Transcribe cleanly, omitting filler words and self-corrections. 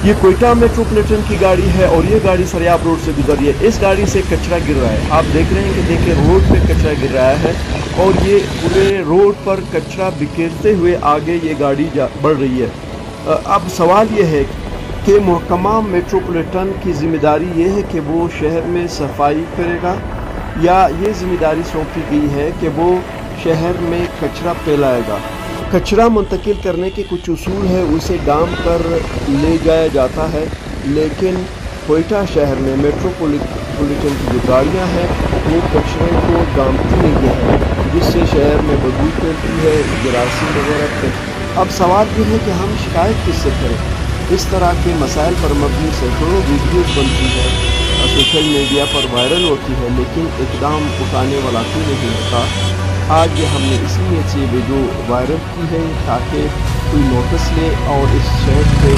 ये कोयटा मेट्रोपॉलिटन की गाड़ी है और ये गाड़ी सरियाब रोड से गुजर रही है। इस गाड़ी से कचरा गिर रहा है, आप देख रहे हैं कि देखिए रोड पे कचरा गिर रहा है और ये पूरे रोड पर कचरा बिखेरते हुए आगे ये गाड़ी बढ़ रही है। अब सवाल ये है कि महकमा मेट्रोपॉलिटन की ज़िम्मेदारी ये है कि वो शहर में सफाई करेगा या ये ज़िम्मेदारी सौंपी गई है कि वो शहर में कचरा फैलाएगा। कचरा मुंतकिल करने के कुछ उसूल है, उसे डांप कर ले जाया जाता है, लेकिन कोयटा शहर में मेट्रोपॉलिटन की जो गाड़ियाँ हैं वो कचरे को डांपती नहीं है, जिससे शहर में बदबू फैलती है, जरासीम वगैरह के। अब सवाल ये है कि हम शिकायत किससे करें। इस तरह के मसाइल पर मबनी सैकड़ों वीडियोज़ बनती है, सोशल मीडिया पर वायरल होती है, लेकिन इकदाम उठाने वाला क्यों नहीं होता। आज हमने इसलिए से वीडियो वायरल की है ताकि कोई नोटिस ले और इस शहर पे